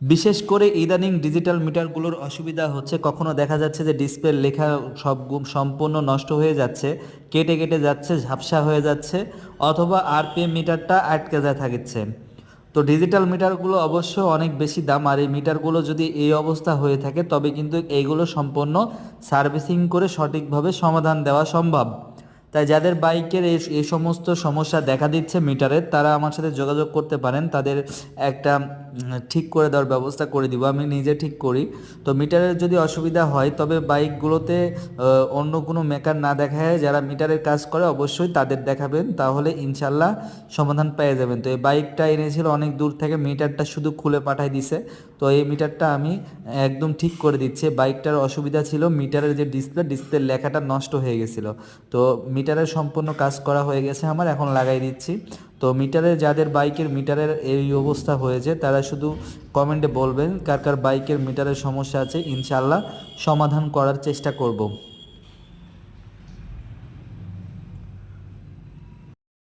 বিশেষ করে ইদানিং ডিজিটাল মিটারগুলোর অসুবিধা হচ্ছে, কখনো দেখা যাচ্ছে যে ডিসপ্লের লেখা সব সম্পূর্ণ নষ্ট হয়ে যাচ্ছে, কেটে কেটে যাচ্ছে, ঝাপসা হয়ে যাচ্ছে, অথবা আরপিএম মিটারটা আটকে যায় থাকছে। তো ডিজিটাল মিটারগুলো অবশ্য অনেক বেশি দাম, আর এই মিটারগুলো যদি এই অবস্থা হয়ে থাকে তবে কিন্তু এইগুলো সম্পূর্ণ সার্ভিসিং করে সঠিকভাবে সমাধান দেওয়া সম্ভব। তাই যাদের বাইকের এই সমস্ত সমস্যা দেখা দিচ্ছে মিটারের, তারা আমার সাথে যোগাযোগ করতে পারেন, তাদের একটা ঠিক করে দেওয়ার ব্যবস্থা করে দিব, আমি নিজে ঠিক করি। তো মিটারের যদি অসুবিধা হয় তবে বাইকগুলোতে অন্য কোনো মেকার না দেখায় যারা মিটারের কাজ করে অবশ্যই তাদের দেখাবেন, তাহলে ইনশাল্লাহ সমাধান পেয়ে যাবেন। তো এই বাইকটা এনেছিল অনেক দূর থেকে, মিটারটা শুধু খুলে পাঠাই দিছে। তো এই মিটারটা আমি একদম ঠিক করে দিচ্ছি। বাইকটার অসুবিধা ছিল মিটারের যে ডিসপ্লের লেখাটা নষ্ট হয়ে গেছিলো। তো মিটারের সম্পূর্ণ কাজ করা হয়ে গেছে আমার, এখন লাগাই দিচ্ছি। তো মিটারের যাদের বাইকের মিটারের এই অবস্থা হয়েছে তারা শুধু কমেন্টে বলবেন কার কার বাইকের মিটারের সমস্যা আছে, ইনশাল্লাহ সমাধান করার চেষ্টা করব।